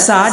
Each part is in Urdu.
60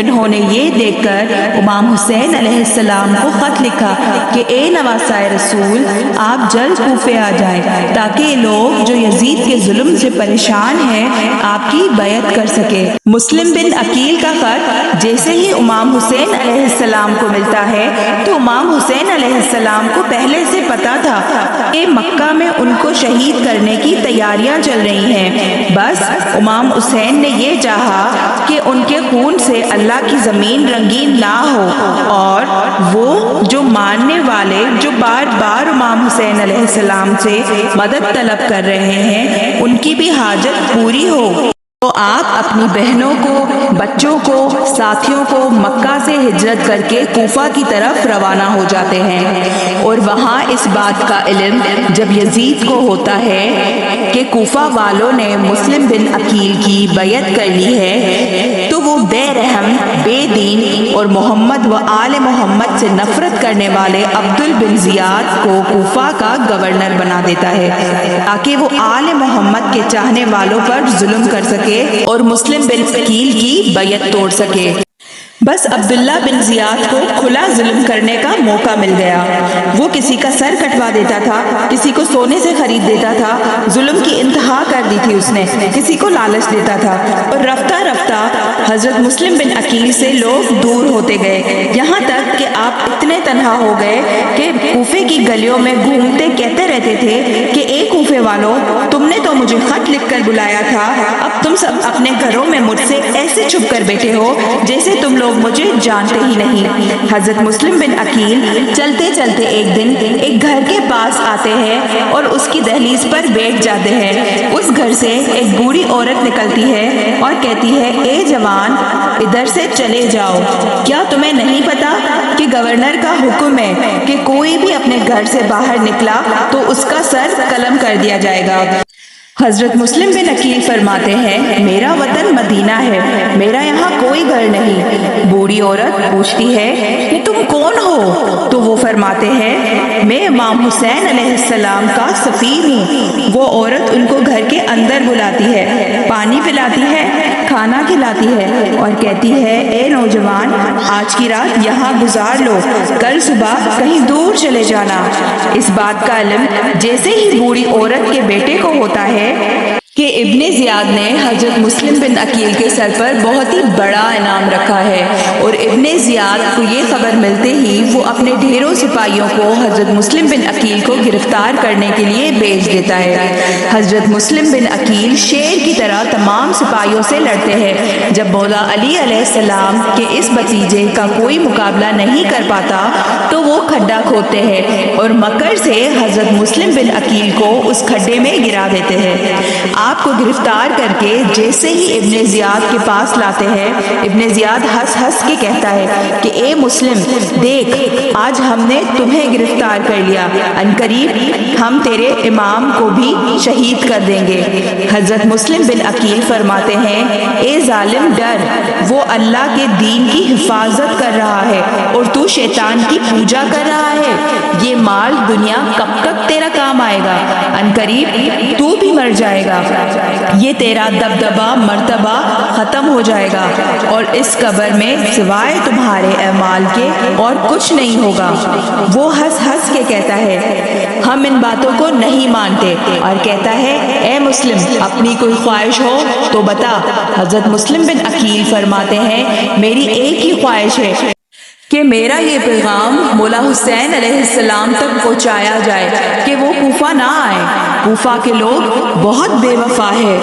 انہوں نے یہ دیکھ کر امام حسین علیہ السلام کو خط لکھا کہ اے نواسۂ رسول، آپ جلد کوفے آ جائیں تاکہ لوگ جو یزید کے ظلم سے پریشان ہیں آپ کی بیعت کر سکے۔ مسلم بن عقیل کا خط جیسے ہی امام حسین علیہ السلام کو ملتا ہے تو امام حسین علیہ السلام کو پہلے سے پتا تھا کہ مکہ میں ان کو شہید کرنے کی تیاریاں چل رہی ہیں۔ بس امام حسین نے یہ چاہا کہ ان کے خون سے اللہ کی زمین رنگین نہ ہو، اور وہ جو ماننے والے جو بار بار امام حسین علیہ السلام سے مدد طلب کر رہے ہیں ان کی بھی حاجت پوری ہو۔ تو آپ اپنی بہنوں کو، بچوں کو، ساتھیوں کو مکہ سے ہجرت کر کے کوفہ کی طرف روانہ ہو جاتے ہیں، اور وہاں اس بات کا علم جب یزید کو ہوتا ہے کہ کوفہ والوں نے مسلم بن عقیل کی بیعت کر لی ہے تو وہ بے رحم، بے دین اور محمد و آل محمد سے نفرت کرنے والے عبدل بن زیاد کو کوفہ کا گورنر بنا دیتا ہے تاکہ وہ آل محمد کے چاہنے والوں پر ظلم کر سکے اور مسلم بن عقیل کی بیعت توڑ سکے۔ بس عبداللہ بن زیاد کو کھلا ظلم کرنے کا موقع مل گیا۔ وہ کسی کا سر کٹوا دیتا تھا، کسی کو سونے سے خرید دیتا تھا، ظلم کی انتہا کر دی تھی اس نے، کسی کو لالچ دیتا تھا، اور رفتہ رفتہ حضرت مسلم بن عقیل سے لوگ دور ہوتے گئے، یہاں تک کہ آپ اتنے تنہا ہو گئے کہ کوفے کی گلیوں میں گھومتے کہتے رہتے تھے کہ اے کوفے والوں، تم نے تو مجھے خط لکھ کر بلایا تھا، اب تم سب اپنے گھروں میں مجھ سے ایسے چھپ کر بیٹھے ہو جیسے تم لوگ مجھے جانتے ہی نہیں۔ حضرت مسلم بن عقیل چلتے چلتے ایک دن ایک گھر کے پاس آتے ہیں اور اس کی دہلیز پر بیٹھ جاتے ہیں۔ اس گھر سے ایک بوڑھی عورت نکلتی ہے اور کہتی ہے، اے جوان، ادھر سے چلے جاؤ، کیا تمہیں نہیں پتا کہ گورنر کا حکم ہے کہ کوئی بھی اپنے گھر سے باہر نکلا تو اس کا سر قلم کر دیا جائے گا۔ حضرت مسلم بن عقیل فرماتے ہیں، میرا وطن مدینہ ہے، میرا یہاں کوئی گھر نہیں۔ بوڑھی عورت پوچھتی ہے کہ تم کون ہو؟ تو وہ فرماتے ہیں، میں امام حسین علیہ السلام کا سفیر ہوں۔ وہ عورت ان کو گھر کے اندر بلاتی ہے، پانی پلاتی ہے، کھانا کھلاتی ہے اور کہتی ہے، اے نوجوان، آج کی رات یہاں گزار لو، کل صبح کہیں دور چلے جانا۔ اس بات کا علم جیسے ہی بوڑھی عورت کے بیٹے کو ہوتا ہے کہ ابن زیاد نے حضرت مسلم بن عقیل کے سر پر بہت ہی بڑا انعام رکھا ہے، اور ابن زیاد کو یہ خبر ملتے ہی وہ اپنے ڈھیروں سپاہیوں کو حضرت مسلم بن عقیل کو گرفتار کرنے کے لیے بھیج دیتا ہے۔ حضرت مسلم بن عقیل شیر کی طرح تمام سپاہیوں سے لڑتے ہیں۔ جب مولا علی علیہ السلام کے اس بھتیجے کا کوئی مقابلہ نہیں کر پاتا تو وہ کھڈا کھودتے ہیں اور مکر سے حضرت مسلم بن عقیل کو اس کھڈے میں گرا دیتے ہیں۔ آپ کو گرفتار کر کے جیسے ہی ابن زیاد کے پاس لاتے ہیں، ابن زیاد ہنس ہنس کے کہتا ہے کہ اے مسلم، دیکھ، آج ہم نے تمہیں گرفتار کر لیا، عنقریب ہم تیرے امام کو بھی شہید کر دیں گے۔ حضرت مسلم بن عقیل فرماتے ہیں، اے ظالم، ڈر، وہ اللہ کے دین کی حفاظت کر رہا ہے اور تو شیطان کی پوجا کر رہا ہے۔ یہ مال دنیا کب تک تیرا کام آئے گا؟ عنقریب تو بھی مر جائے گا، یہ تیرا دبدبہ مرتبہ ختم ہو جائے گا، اور اس قبر میں سوائے تمہارے اعمال کے اور کچھ نہیں ہوگا۔ وہ ہنس ہنس کے کہتا ہے، ہم ان باتوں کو نہیں مانتے، اور کہتا ہے، اے مسلم، اپنی کوئی خواہش ہو تو بتا۔ حضرت مسلم بن عقیل فرماتے ہیں، میری ایک ہی خواہش ہے کہ میرا یہ پیغام مولا حسین علیہ السلام تک پہنچایا جائے کہ وہ کوفہ نہ آئے۔ کوفہ کے لوگ بہت بے وفا ہے۔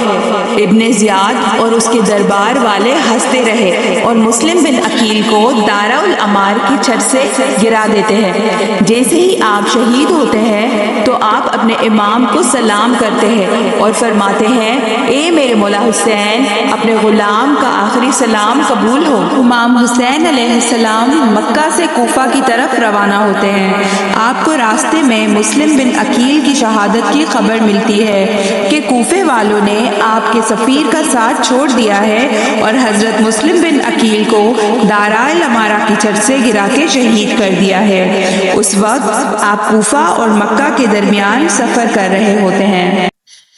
ابن زیاد اور اس کے دربار والے ہنستے رہے اور مسلم بن عقیل کو دارا الامار کی چھت سے گرا دیتے ہیں۔ جیسے ہی آپ شہید ہوتے ہیں تو آپ اپنے امام کو سلام کرتے ہیں اور فرماتے ہیں، اے میرے مولا حسین، اپنے غلام کا آخری سلام قبول ہو۔ امام حسین علیہ السلام مکہ سے کوفہ کی طرف روانہ ہوتے ہیں۔ آپ کو راستے میں مسلم بن عقیل کی شہادت کی خبر ملتی ہے کہ کوفے والوں نے آپ کے سفیر کا ساتھ چھوڑ دیا ہے اور حضرت مسلم بن عقیل کو دارا الامارہ کی چھت سے گرا کے شہید کر دیا ہے۔ اس وقت آپ کوفہ اور مکہ کے درمیان سفر کر رہے ہوتے ہیں۔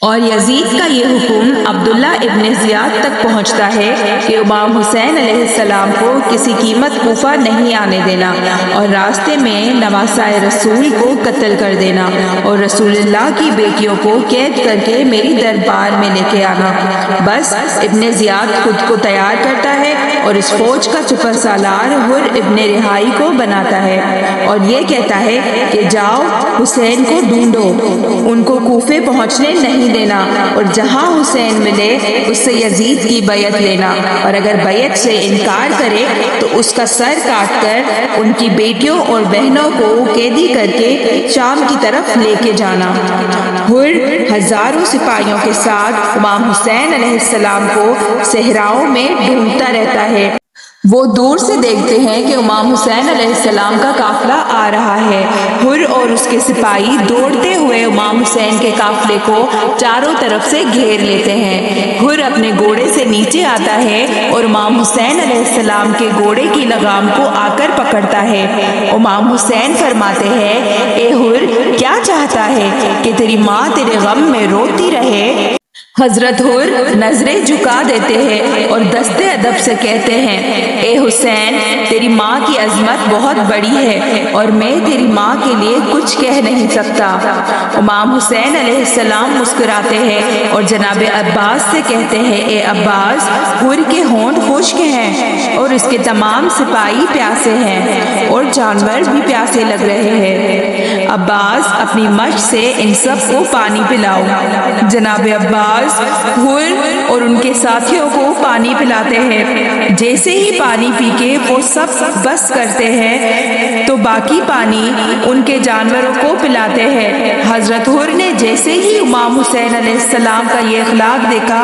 اور یزید کا یہ حکم عبداللہ ابن زیاد تک پہنچتا ہے کہ امام حسین علیہ السلام کو کسی قیمت کوفہ نہیں آنے دینا اور راستے میں نواسۂ رسول کو قتل کر دینا اور رسول اللہ کی بیٹیوں کو قید کر کے میری دربار میں لے کے آنا۔ بس ابن زیاد خود کو تیار کرتا ہے اور اس فوج کا سپر سالار حر ابن رہائی کو بناتا ہے اور یہ کہتا ہے کہ جاؤ حسین کو ڈھونڈو، ان کو کوفے پہنچنے نہیں دینا اور جہاں حسین ملے اس سے یزید کی بیعت لینا، اور اگر بیعت سے انکار کرے تو اس کا سر کاٹ کر ان کی بیٹیوں اور بہنوں کو قیدی کر کے شام کی طرف لے کے جانا۔ حر ہزاروں سپاہیوں کے ساتھ امام حسین علیہ السلام کو صحراؤں میں ڈھونڈتا رہتا ہے۔ وہ دور سے دیکھتے ہیں کہ امام حسین علیہ السلام کا قافلہ آ رہا ہے۔ حر اور اس کے سپاہی دوڑتے ہوئے امام حسین کے قافلے کو چاروں طرف سے گھیر لیتے ہیں۔ حر اپنے گھوڑے سے نیچے آتا ہے اور امام حسین علیہ السلام کے گھوڑے کی لگام کو آ کر پکڑتا ہے۔ امام حسین فرماتے ہیں، اے حر کیا چاہتا ہے کہ تیری ماں تیرے غم میں روتی رہے؟ حضرت حر نظریں جھکا دیتے ہیں اور دستے ادب سے کہتے ہیں، اے حسین تیری ماں کی عظمت بہت بڑی ہے اور میں تیری ماں کے لیے کچھ کہہ نہیں سکتا۔ امام حسین علیہ السلام مسکراتے ہیں اور جناب عباس سے کہتے ہیں، اے عباس حر کے ہونٹ خشک ہیں اور اس کے تمام سپاہی پیاسے ہیں اور جانور بھی پیاسے لگ رہے ہیں۔ عباس اپنی مشق سے ان سب کو پانی پلاؤ۔ جناب عباس حر اور ان کے ساتھیوں کو پانی پلاتے ہیں۔ جیسے ہی پانی پی کے وہ سب بس کرتے ہیں تو باقی پانی ان کے جانوروں کو پلاتے ہیں۔ حضرت حر نے جیسے ہی امام حسین علیہ السلام کا یہ اخلاق دیکھا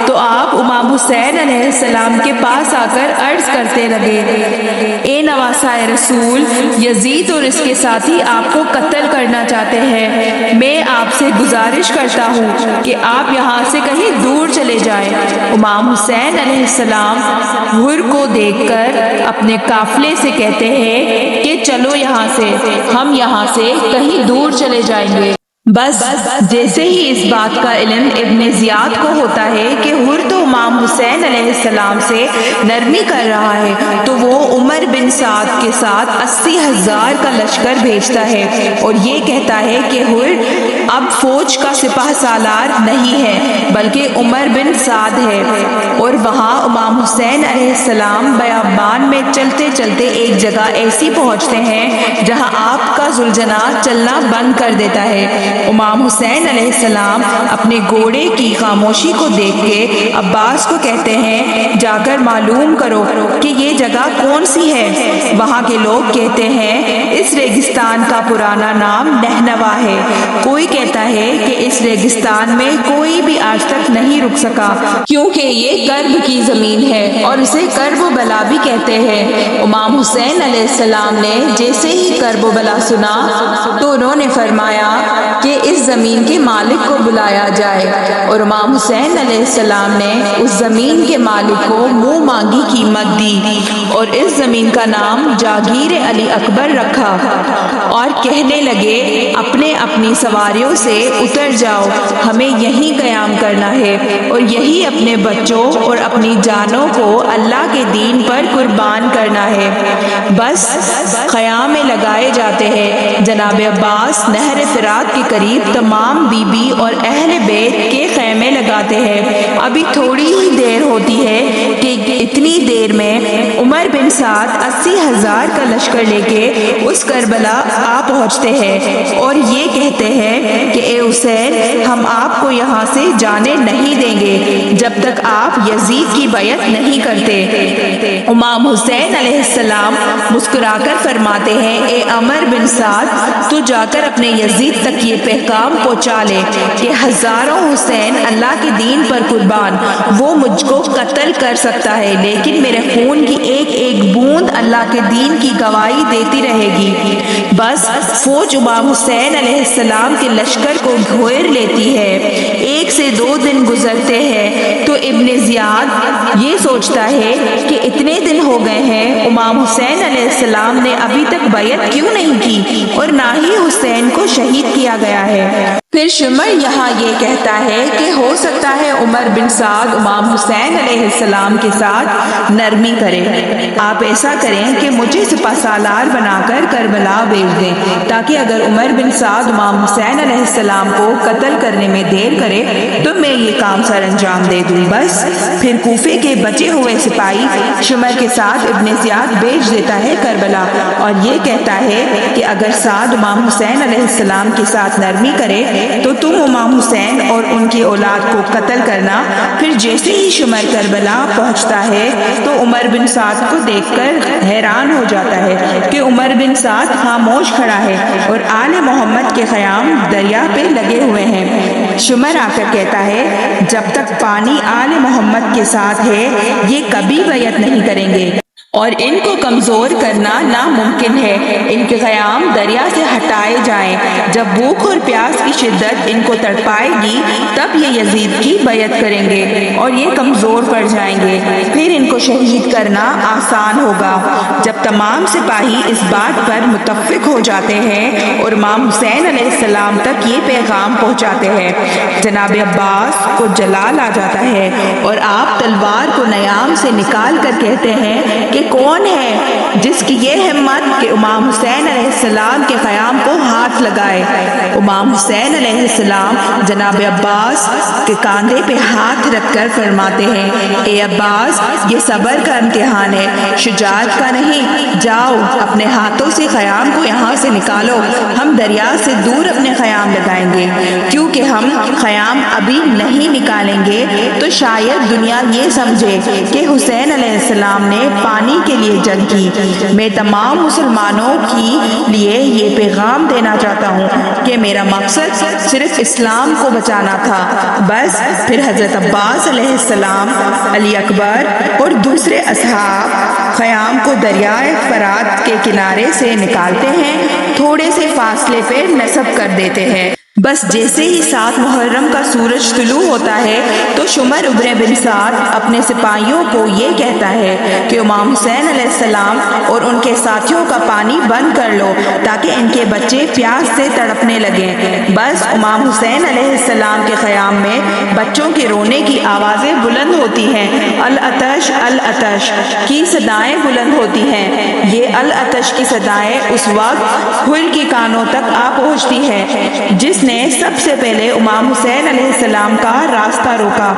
تو آپ امام حسین علیہ السلام کے پاس آ کر عرض کرتے لگے، اے نواسۂ رسول، یزید اور اس کے ساتھی آپ کو قتل کرنا چاہتے ہیں۔ میں آپ سے گزارش کرتا ہوں کہ آپ یہاں سے کہیں دور چلے جائیں۔ امام حسین علیہ السلام حر کو دیکھ کر اپنے قافلے سے کہتے ہیں کہ چلو یہاں سے، ہم یہاں سے کہیں دور چلے جائیں گے۔ بس جیسے ہی اس بات کا علم ابن زیاد کو ہوتا ہے کہ حر تو امام حسین علیہ السلام سے نرمی کر رہا ہے تو وہ عمر بن سعد کے ساتھ 80,000 کا لشکر بھیجتا ہے اور یہ کہتا ہے کہ حر اب فوج کا سپہ سالار نہیں ہے بلکہ عمر بن سعد ہے، اور وہاں امام حسین علیہ السلام بیابان میں چلتے چلتے ایک جگہ ایسی پہنچتے ہیں جہاں آپ کا ذوالجناح چلنا بند کر دیتا ہے۔ امام حسین علیہ السلام اپنے گھوڑے کی خاموشی کو دیکھ کے عباس کو کہتے ہیں، جا کر معلوم کرو کہ یہ جگہ کون سی ہے۔ وہاں کے لوگ کہتے ہیں اس ریگستان کا پرانا نام نہنوا ہے۔ کوئی کہتا ہے کہ اس ریگستان میں کوئی بھی آج تک نہیں رک سکا کیونکہ یہ کرب کی زمین ہے اور اسے کرب و بلا بھی کہتے ہیں۔ امام حسین علیہ السلام نے جیسے ہی کرب و بلا سنا تو انہوں نے فرمایا کہ اس زمین کے مالک کو بلایا جائے، اور امام حسین علیہ السلام نے اس زمین کے مالک کو منہ مانگی قیمت دی اور اس زمین کا نام جاگیر علی اکبر رکھا اور کہنے لگے، اپنے اپنی سواریوں سے اتر جاؤ، ہمیں یہیں قیام کرنا ہے اور یہی اپنے بچوں اور اپنی جانوں کو اللہ کے دین پر قربان کرنا ہے۔ بس قیام میں لگائے جاتے ہیں۔ جناب عباس نہر فرات کے قریب تمام بی بی اور اہل بیت کے خیمے لگاتے ہیں۔ ابھی تھوڑی ہی دیر ہوتی ہے کہ اتنی دیر میں عمر بن سعد 80,000 کا لشکر لے کے اس کربلا آ پہنچتے ہیں اور یہ کہتے ہیں کہ اے حسین، ہم آپ کو یہاں سے جانے نہیں دیں گے جب تک آپ یزید کی بیعت نہیں کرتے۔ امام حسین علیہ السلام مسکرا کر فرماتے ہیں، اے عمر بن سعد، تو جا کر اپنے یزید تک یہ پیغام پہنچا لے کہ ہزاروں حسین اللہ کے دین پر قربان، وہ مجھ کو قتل کر سکتا ہے لیکن میرے خون کی ایک ایک بوند اللہ کے دین کی گواہی دیتی رہے گی۔ بس فوج امام حسین علیہ السلام کے لشکر کو گھیر لیتی ہے۔ 1 سے 2 دن گزرتے ہیں تو ابن زیاد یہ سوچتا ہے کہ اتنے دن ہو گئے ہیں، امام حسین علیہ السلام نے ابھی تک بیعت کیوں نہیں کی اور نہ ہی حسین کو شہید کیا گیا ہے؟ پھر شمر یہاں یہ کہتا ہے کہ ہو سکتا ہے عمر بن سعد امام حسین علیہ السلام کے ساتھ نرمی کرے۔ آپ ایسا کریں کہ مجھے سپہ سالار بنا کر کربلا بھیج دیں، تاکہ اگر عمر بن سعد امام حسین علیہ السلام کو قتل کرنے میں دیر کرے تو میں یہ کام سر انجام دے دوں۔ بس پھر کوفے کے بچے ہوئے سپاہی شمر کے ساتھ ابن زیاد بھیج دیتا ہے کربلا، اور یہ کہتا ہے کہ اگر سعد امام حسین علیہ السلام کے ساتھ نرمی کرے تو تم امام حسین اور ان کی اولاد کو قتل کرنا۔ پھر جیسے ہی شمر کربلا پہنچتا ہے تو عمر بن سعد کو دیکھ کر حیران ہو جاتا ہے کہ عمر بن سعد خاموش کھڑا ہے اور آل محمد کے خیام دریا پہ لگے ہوئے ہیں۔ شمر آ کر کہتا ہے جب تک پانی آل محمد کے ساتھ ہے یہ کبھی بیعت نہیں کریں گے اور ان کو کمزور کرنا ناممکن ہے۔ ان کے قیام دریا سے ہٹائے جائیں۔ جب بھوک اور پیاس کی شدت ان کو تڑپائے گی تب یہ یزید کی بیعت کریں گے اور یہ کمزور پڑ جائیں گے، پھر ان کو شہید کرنا آسان ہوگا۔ جب تمام سپاہی اس بات پر متفق ہو جاتے ہیں اور امام حسین علیہ السلام تک یہ پیغام پہنچاتے ہیں، جناب عباس کو جلال آ جاتا ہے اور آپ تلوار کو نیام سے نکال کر کہتے ہیں کہ کون ہے جس کی یہ ہمت کہ امام حسین علیہ السلام کے قیام کو ہاتھ لگائے؟ امام حسین علیہ السلام جناب عباس کے کاندھے پہ ہاتھ رکھ کر فرماتے ہیں، اے عباس یہ صبر کا امتحان ہے، شجاعت کا نہیں۔ جاؤ اپنے ہاتھوں سے خیام کو یہاں سے نکالو، ہم دریا سے دور اپنے خیام لگائیں گے، کیونکہ ہم خیام ابھی نہیں نکالیں گے تو شاید دنیا یہ سمجھے کہ حسین علیہ السلام نے پانی کے لیے جنگ کی۔ میں تمام مسلمانوں کی لیے یہ پیغام دینا چاہتا ہوں کہ میرا مقصد صرف اسلام کو بچانا تھا۔ بس پھر حضرت عباس علیہ السلام، علی اکبر اور دوسرے اصحاب خیام کو دریائے فرات کے کنارے سے نکالتے ہیں، تھوڑے سے فاصلے پہ نصب کر دیتے ہیں۔ بس جیسے ہی 7 محرم کا سورج طلوع ہوتا ہے تو شمر بن سعد اپنے سپاہیوں کو یہ کہتا ہے کہ امام حسین علیہ السلام اور ان کے ساتھیوں کا پانی بند کر لو تاکہ ان کے بچے پیاس سے تڑپنے لگیں۔ بس امام حسین علیہ السلام کے خیام میں بچوں کے رونے کی آوازیں بلند ہوتی ہیں، العطش العطش کی صدائیں بلند ہوتی ہیں۔ یہ العطش کی صدائیں اس وقت حر کے کانوں تک آ پہنچتی ہے جس نے سب سے پہلے امام حسین علیہ السلام کا راستہ روکا۔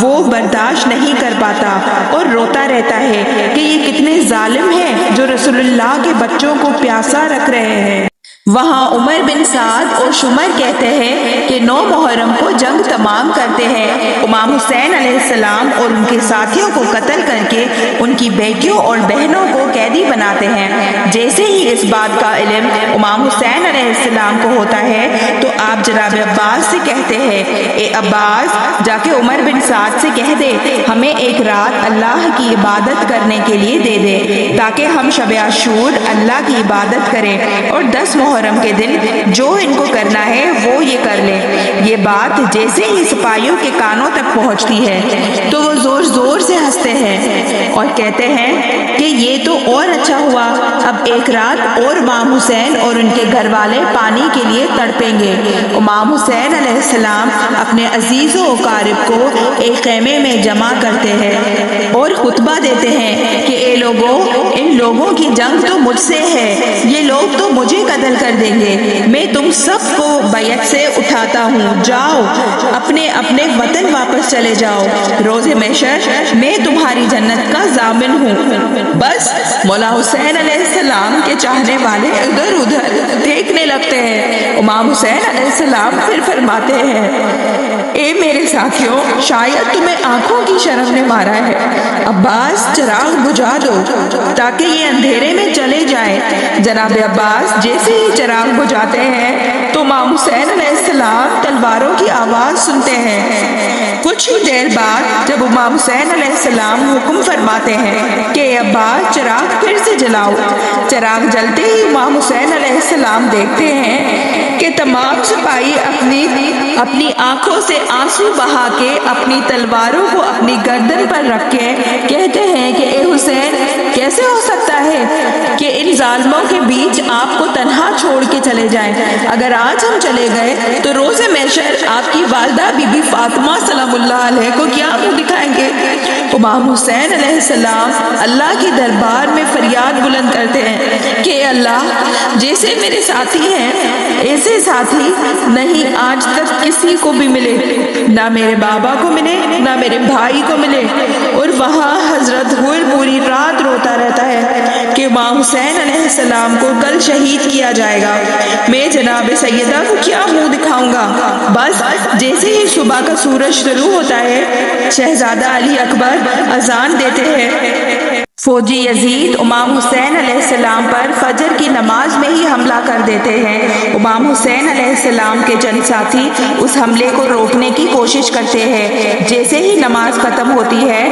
وہ برداشت نہیں کر پاتا اور روتا رہتا ہے کہ یہ کتنے ظالم ہیں جو رسول اللہ کے بچوں کو پیاسا رکھ رہے ہیں۔ وہاں عمر بن سعد اور شمر کہتے ہیں کہ 9 محرم کو جنگ تمام کرتے ہیں، امام حسین علیہ السلام اور ان کے ساتھیوں کو قتل کر کے ان کی بیٹیوں اور بہنوں کو قیدی بناتے ہیں۔ جیسے ہی اس بات کا علم امام حسین علیہ السلام کو ہوتا ہے تو آپ جناب عباس سے کہتے ہیں، اے عباس جا کے عمر بن سعد سے کہہ دے ہمیں ایک رات اللہ کی عبادت کرنے کے لیے دے دے تاکہ ہم شب عاشور اللہ کی عبادت کریں اور 10 محرم کے دن جو ان کو کرنا ہے وہ یہ کر لیں۔ یہ بات جیسے ہی سپاہیوں کے کانوں تک پہنچتی ہے تو وہ زور زور سے ہنستے ہیں اور کہتے ہیں کہ یہ تو اور اچھا ہوا، اب ایک رات اور امام حسین اور ان کے گھر والے پانی کے لیے تڑپیں گے۔ امام حسین علیہ السلام اپنے عزیز و اقارب کو ایک خیمے میں جمع کرتے ہیں اور خطبہ دیتے ہیں کہ اے لوگوں، ان لوگوں کی جنگ تو مجھ سے ہے، یہ لوگ تو مجھے قتل کر دیں گے، میں تم سب کو بیعت سے اٹھاتا ہوں، جاؤ اپنے اپنے وطن واپس چلے جاؤ، روز محشر میں تمہاری جنت کا ضامن ہوں۔ بس مولا حسین علیہ السلام کے چاہنے والے ادھر ادھر دیکھنے لگتے ہیں۔ امام حسین علیہ السلام پھر فرماتے ہیں، اے میرے ساتھیوں، شاید تمہیں آنکھوں کی شرم نے مارا ہے، عباس چراغ بجھا دو تاکہ یہ اندھیرے میں چلے جائیں۔ جناب عباس جیسے ہی چراغ بجھاتے ہیں تو امام حسین علیہ السلام تلواروں کی آواز سنتے ہیں۔ کچھ ہی دیر بعد جب امام حسین علیہ السلام حکم فرماتے ہیں کہ ابا چراغ پھر سے جلاؤ، چراغ جلتے ہی امام حسین علیہ السلام دیکھتے ہیں کہ تمام سپاہی اپنی آنکھوں سے آنسو بہا کے اپنی تلواروں کو اپنی گردن پر رکھ کے کہتے ہیں کہ اے حسین، کیسے ہو سکتا ہے کہ ان ظالموں کے بیچ آپ کو تنہا چھوڑ کے چلے جائیں؟ اگر آج ہم چلے گئے تو روز محشر آپ کی والدہ بی بی فاطمہ سلام اللہ علیہ کو کیا منہ دکھائیں گے؟ امام حسین علیہ السلام اللہ کی دربار میں فریاد بلند کرتے ہیں کہ اللہ، جیسے میرے ساتھی ہیں ایسے ساتھی نہیں آج تک کسی کو بھی ملے، نہ میرے بابا کو ملے نہ میرے بھائی کو ملے۔ اور وہاں حضرت حر پوری رات روتا رہتا ہے کہ امام حسین علیہ السلام کو کل شہید کیا جائے گا، میں جناب سیدہ کو کیا منہ دکھاؤں گا؟ بس جیسے ہی صبح کا سورج شروع ہوتا ہے، شہزادہ علی اکبر اذان دیتے ہیں، فوجی یزید امام حسین علیہ السلام پر فجر کی نماز میں ہی حملہ کر دیتے ہیں۔ امام حسین علیہ السلام کے چند ساتھی اس حملے کو روکنے کی کوشش کرتے ہیں۔ جیسے ہی نماز ختم ہوتی ہے،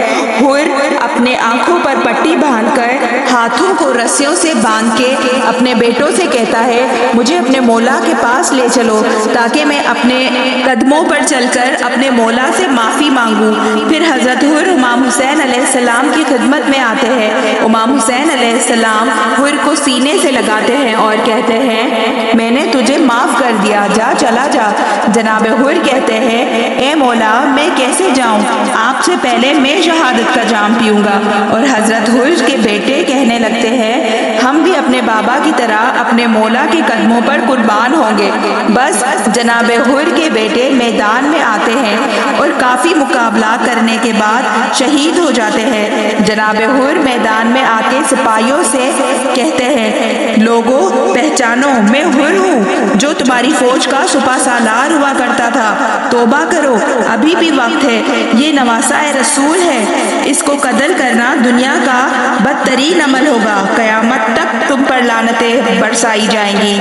حر اپنے آنکھوں پر پٹی باندھ کر ہاتھوں کو رسیوں سے باندھ کے اپنے بیٹوں سے کہتا ہے، مجھے اپنے مولا کے پاس لے چلو تاکہ میں اپنے قدموں پر چل کر اپنے مولا سے معافی مانگوں۔ پھر حضرت حر امام حسین علیہ السلام کی خدمت میں آتے ہیں۔ امام حسین علیہ السلام حر کو سینے سے لگاتے ہیں اور کہتے ہیں، میں نے تجھے معاف کر دیا، جا چلا جا۔ جناب حر کہتے ہیں، اے مولا میں کیسے جاؤں؟ آپ سے پہلے میں شہادت کا جام پیوں گا۔ اور حضرت حر کے بیٹے کہنے لگتے ہیں، ہم بھی اپنے بابا کی طرح اپنے مولا کے قدموں پر قربان ہوں گے۔ بس جناب حر کے بیٹے میدان میں آتے ہیں اور کافی مقابلات کرنے کے بعد شہید ہو جاتے ہیں۔ جناب حر میدان میں آ کے سپاہیوں سے کہتے ہیں، لوگوں پہچانو، میں حر ہوں جو تمہاری فوج کا سپہ سالار ہوا کرتا تھا۔ توبہ کرو، ابھی بھی وقت ہے، یہ نواسہ رسول ہے، اس کو قتل کرنا دنیا کا بدترین عمل ہوگا، قیامت تک تم پر لعنتیں برسائی جائیں گی۔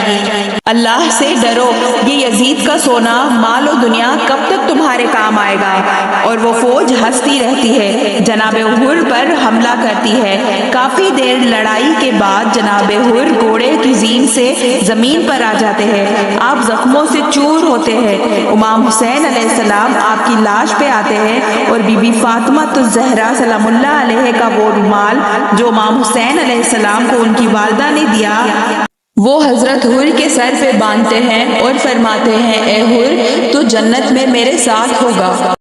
اللہ سے ڈرو، یہ یزید کا سونا مال و دنیا کب تک تمہارے کام آئے گا؟ اور وہ فوج ہنستی رہتی ہے، جناب حر پر حملہ کرتی ہے۔ کافی دیر لڑائی کے بعد جناب حر گھوڑے کی زین سے زمین پر آ جاتے ہیں، آپ زخموں سے چور ہوتے ہیں۔ امام حسین علیہ السلام آپ کی لاش پہ آتے ہیں اور بی بی فاطمہ الزہرا سلام اللہ علیہ کا وہ رومال جو امام حسین علیہ السلام کو ان کی والدہ نے دیا، وہ حضرت حر کے سر پہ باندھتے ہیں اور فرماتے ہیں، اے حر تو جنت میں میرے ساتھ ہوگا۔